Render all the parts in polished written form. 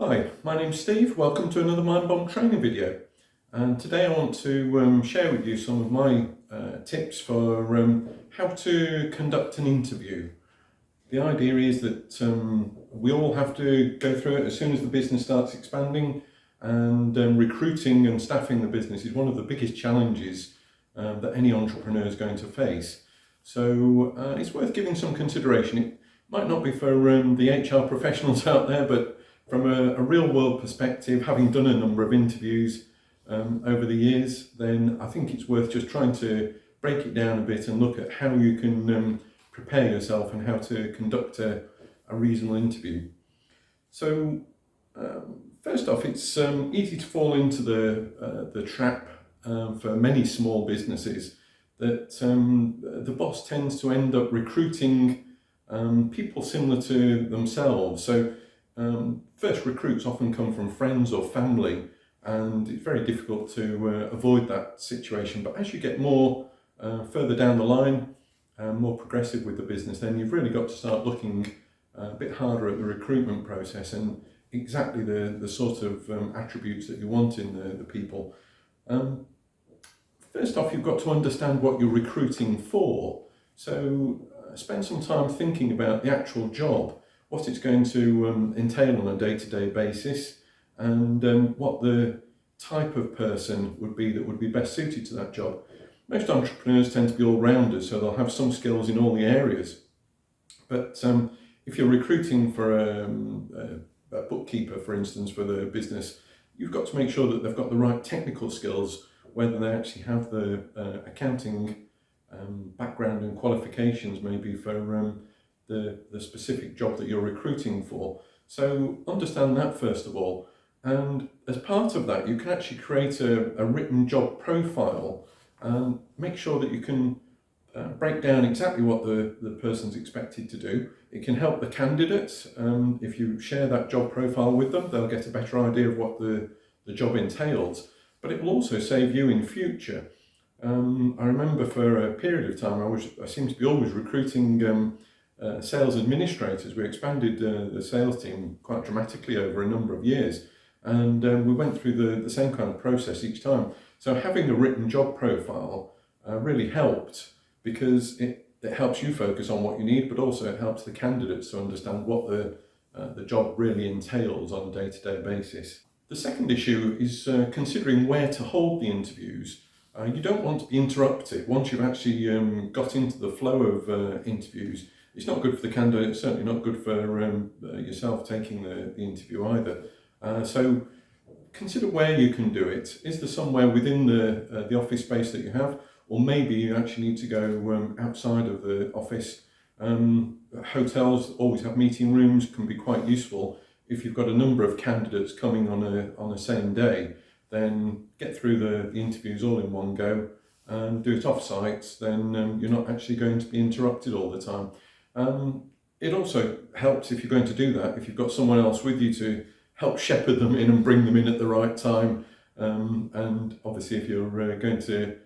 Hi, my name's Steve. Welcome to another Mindbomb Training video. And today I want to share with you some of my tips for how to conduct an interview. The idea is that we all have to go through it as soon as the business starts expanding, and recruiting and staffing the business is one of the biggest challenges that any entrepreneur is going to face. So it's worth giving some consideration. It might not be for the HR professionals out there, but from a real world perspective, having done a number of interviews over the years, then I think it's worth just trying to break it down a bit and look at how you can prepare yourself and how to conduct a reasonable interview. So first off, it's easy to fall into the trap for many small businesses that the boss tends to end up recruiting people similar to themselves. So first recruits often come from friends or family, and it's very difficult to avoid that situation. But as you get more further down the line, more progressive with the business, then you've really got to start looking a bit harder at the recruitment process and exactly the sort of attributes that you want in the people. First off, you've got to understand what you're recruiting for. So spend some time thinking about the actual job, what it's going to entail on a day-to-day basis, and what the type of person would be that would be best suited to that job. Most entrepreneurs tend to be all-rounders, so they'll have some skills in all the areas. But if you're recruiting for a bookkeeper, for instance, for the business, you've got to make sure that they've got the right technical skills, whether they actually have the accounting background and qualifications maybe for the specific job that you're recruiting for. So understand that first of all. And as part of that, you can actually create a written job profile and make sure that you can break down exactly what the person's expected to do. It can help the candidates. If you share that job profile with them, they'll get a better idea of what the job entails. But it will also save you in future. I remember for a period of time, I seemed to be always recruiting sales administrators. We expanded the sales team quite dramatically over a number of years, and we went through the same kind of process each time. So having a written job profile really helped, because it helps you focus on what you need, but also it helps the candidates to understand what the job really entails on a day-to-day basis. The second issue is considering where to hold the interviews. You don't want to be interrupted once you've actually got into the flow of interviews. It's not good for the candidate, it's certainly not good for yourself taking the interview either. So consider where you can do it. Is there somewhere within the office space that you have, or maybe you actually need to go outside of the office? Hotels always have meeting rooms, can be quite useful. If you've got a number of candidates coming on a same day, then get through the interviews all in one go and do it off-site, then you're not actually going to be interrupted all the time. It also helps if you're going to do that, if you've got someone else with you to help shepherd them in and bring them in at the right time. And obviously if you're going to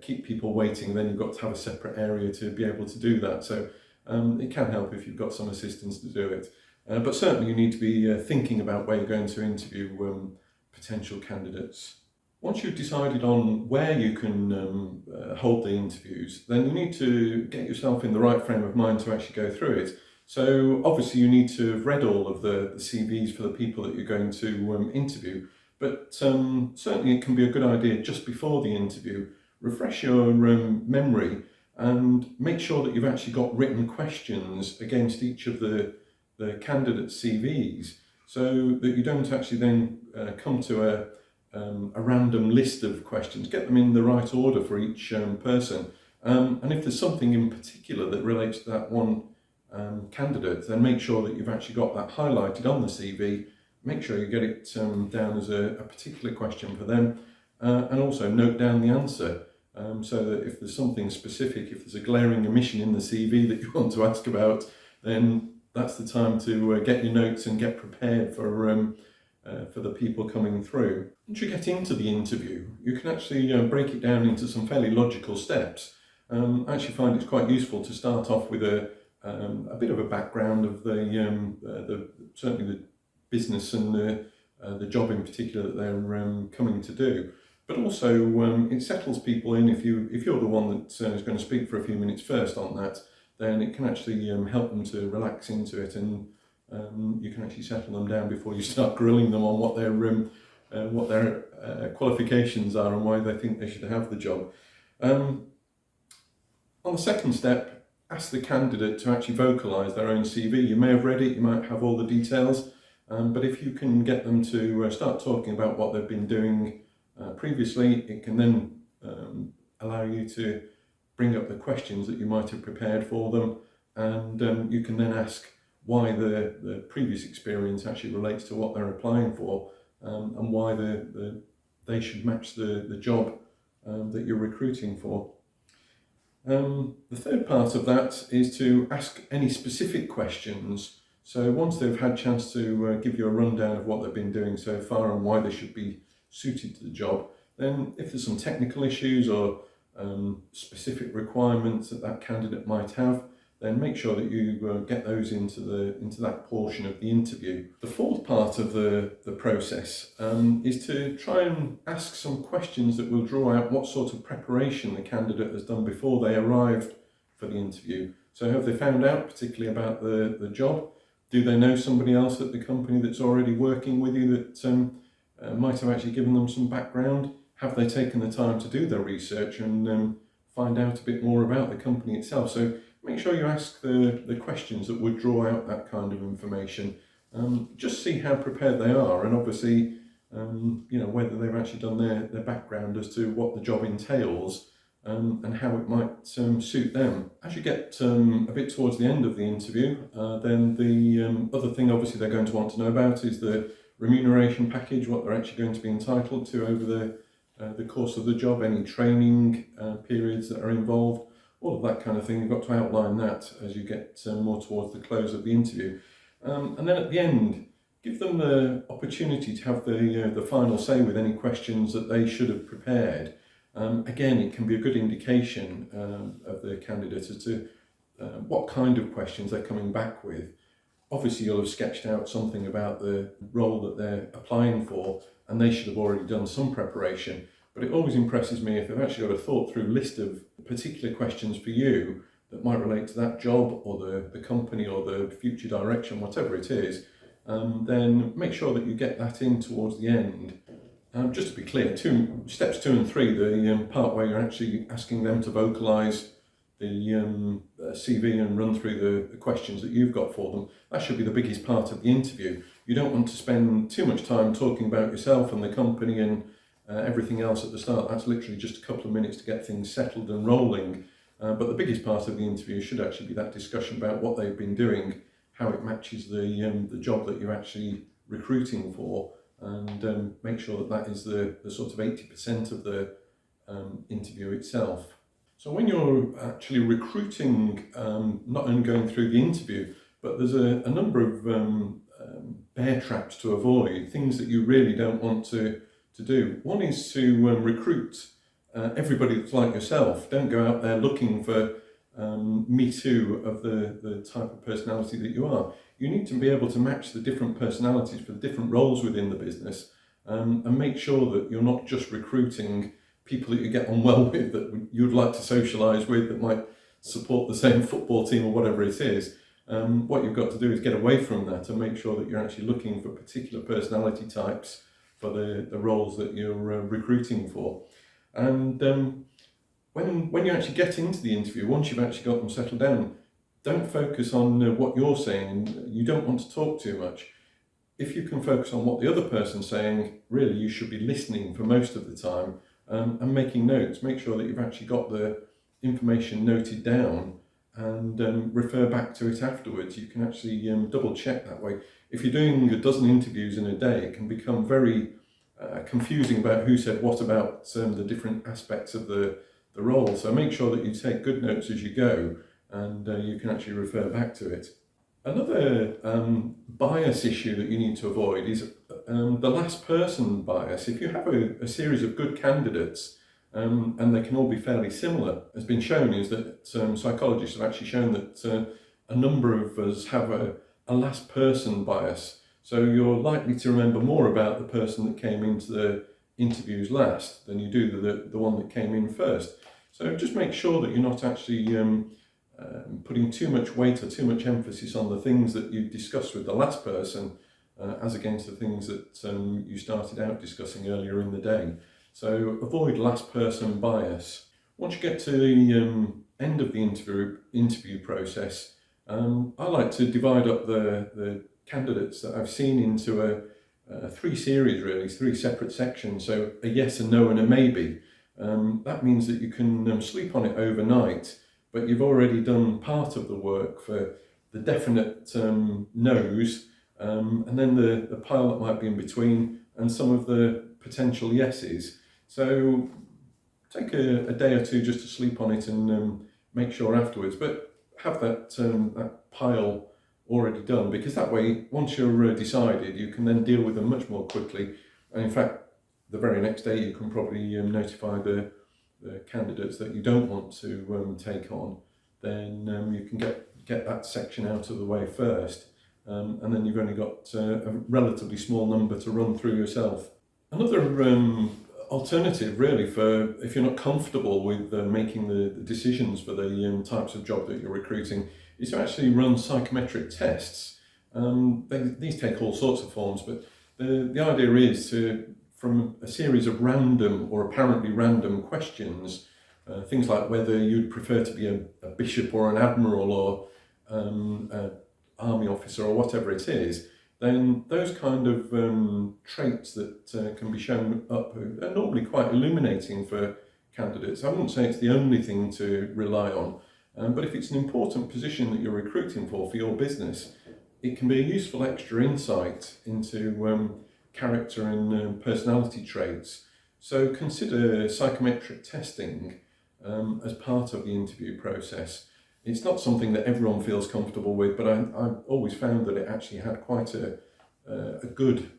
keep people waiting, then you've got to have a separate area to be able to do that. So it can help if you've got some assistance to do it. But certainly you need to be thinking about where you're going to interview potential candidates. Once you've decided on where you can hold the interviews, then you need to get yourself in the right frame of mind to actually go through it. So obviously you need to have read all of the CVs for the people that you're going to interview, but certainly it can be a good idea just before the interview, refresh your memory and make sure that you've actually got written questions against each of the candidates' CVs, so that you don't actually then come to a random list of questions. Get them in the right order for each person. And if there's something in particular that relates to that one candidate, then make sure that you've actually got that highlighted on the CV. Make sure you get it down as a particular question for them, and also note down the answer, so that if there's something specific, if there's a glaring omission in the CV that you want to ask about, then that's the time to get your notes and get prepared for the people coming through. Once you get into the interview, you can actually break it down into some fairly logical steps. I actually find it's quite useful to start off with a bit of a background of certainly business and the job in particular that they're coming to do. But also it settles people in. If you're the one that is going to speak for a few minutes first on that, then it can actually help them to relax into it, and you can actually settle them down before you start grilling them on what their qualifications are and why they think they should have the job. On the second step, ask the candidate to actually vocalise their own CV. You may have read it, you might have all the details, but if you can get them to start talking about what they've been doing previously, it can then allow you to bring up the questions that you might have prepared for them, and you can then ask why the previous experience actually relates to what they're applying for, and why they should match the job that you're recruiting for. The third part of that is to ask any specific questions. So once they've had a chance to give you a rundown of what they've been doing so far and why they should be suited to the job, then if there's some technical issues or specific requirements that candidate might have, then make sure that you get those into that portion of the interview. The fourth part of the process is to try and ask some questions that will draw out what sort of preparation the candidate has done before they arrived for the interview. So have they found out particularly about the job? Do they know somebody else at the company that's already working with you that might have actually given them some background? Have they taken the time to do their research and find out a bit more about the company itself? So make sure you ask the questions that would draw out that kind of information. Just see how prepared they are, and obviously whether they've actually done their background as to what the job entails and how it might suit them. As you get a bit towards the end of the interview, then the other thing obviously they're going to want to know about is the remuneration package, what they're actually going to be entitled to over the course of the job, any training periods that are involved, all of that kind of thing. You've got to outline that as you get more towards the close of the interview. And then at the end, give them the opportunity to have the final say with any questions that they should have prepared. Again, it can be a good indication of the candidate as to what kind of questions they're coming back with. Obviously, you'll have sketched out something about the role that they're applying for, and they should have already done some preparation. But it always impresses me if they've actually got a thought-through list of particular questions for you that might relate to that job or the company or the future direction, whatever it is, then make sure that you get that in towards the end. Just to be clear, steps 2 and 3, the part where you're actually asking them to vocalise the CV and run through the questions that you've got for them, that should be the biggest part of the interview. You don't want to spend too much time talking about yourself and the company and everything else at the start. That's literally just a couple of minutes to get things settled and rolling. But the biggest part of the interview should actually be that discussion about what they've been doing, how it matches the job that you're actually recruiting for, and make sure that is the sort of 80% of the interview itself. So when you're actually recruiting, not only going through the interview, but there's a number of bear traps to avoid, things that you really don't want to do. One is to recruit everybody that's like yourself. Don't go out there looking for me too of the type of personality that you are. You need to be able to match the different personalities for the different roles within the business, and make sure that you're not just recruiting people that you get on well with, that you'd like to socialise with, that might support the same football team or whatever it is. What you've got to do is get away from that and make sure that you're actually looking for particular personality types for the roles that you're recruiting for. And when you actually get into the interview, once you've actually got them settled down, don't focus on what you're saying. You don't want to talk too much. If you can focus on what the other person's saying, really you should be listening for most of the time, and making notes. Make sure that you've actually got the information noted down and refer back to it afterwards. You can actually double check that way. If you're doing a dozen interviews in a day, it can become very confusing about who said what about the different aspects of the role. So make sure that you take good notes as you go, and you can actually refer back to it. Another bias issue that you need to avoid is the last person bias. If you have a series of good candidates, and they can all be fairly similar, has been shown is that psychologists have actually shown that a number of us have a last person bias. So you're likely to remember more about the person that came into the interviews last than you do the one that came in first. So just make sure that you're not actually putting too much weight or too much emphasis on the things that you discussed with the last person as against the things that you started out discussing earlier in the day. So avoid last person bias. Once you get to the end of the interview process, I like to divide up the candidates that I've seen into three series, really, three separate sections. So a yes, a no, and a maybe. That means that you can sleep on it overnight, but you've already done part of the work for the definite no's, and then the pile that might be in between, and some of the potential yeses. So take a day or two just to sleep on it and make sure afterwards, but have that pile already done, because that way, once you're decided, you can then deal with them much more quickly. And in fact, the very next day you can probably notify the candidates that you don't want to take on. Then you can get that section out of the way first, and then you've only got a relatively small number to run through yourself. Another alternative, really, for if you're not comfortable with making the decisions for the types of job that you're recruiting, is to actually run psychometric tests. These take all sorts of forms, but the idea is to, from a series of random or apparently random questions, things like whether you'd prefer to be a bishop or an admiral or an army officer or whatever it is, then those kind of traits that can be shown up are normally quite illuminating for candidates. I wouldn't say it's the only thing to rely on, but if it's an important position that you're recruiting for your business, it can be a useful extra insight into character and personality traits. So consider psychometric testing as part of the interview process. It's not something that everyone feels comfortable with, but I've always found that it actually had quite a good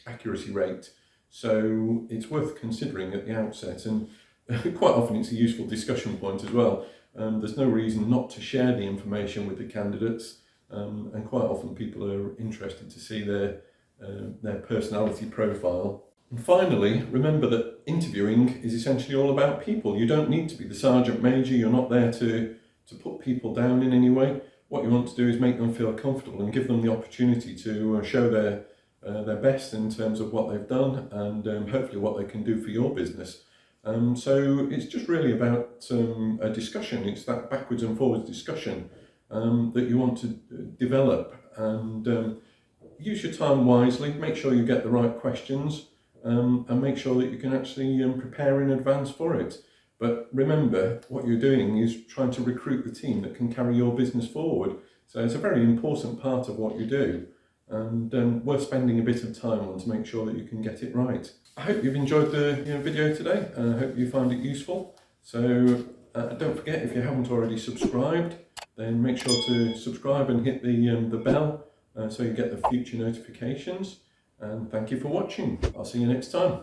accuracy rate. So it's worth considering at the outset, and quite often it's a useful discussion point as well. There's no reason not to share the information with the candidates, and quite often people are interested to see their personality profile. And finally, remember that interviewing is essentially all about people. You don't need to be the sergeant major. You're not there to put people down in any way. What you want to do is make them feel comfortable and give them the opportunity to show their best in terms of what they've done and hopefully what they can do for your business. So it's just really about a discussion. It's that backwards and forwards discussion that you want to develop, and use your time wisely. Make sure you get the right questions, and make sure that you can actually prepare in advance for it. But remember, what you're doing is trying to recruit the team that can carry your business forward. So it's a very important part of what you do, and worth spending a bit of time on to make sure that you can get it right. I hope you've enjoyed the video today, and I hope you find it useful. So don't forget, if you haven't already subscribed, then make sure to subscribe and hit the bell so you get the future notifications. And thank you for watching. I'll see you next time.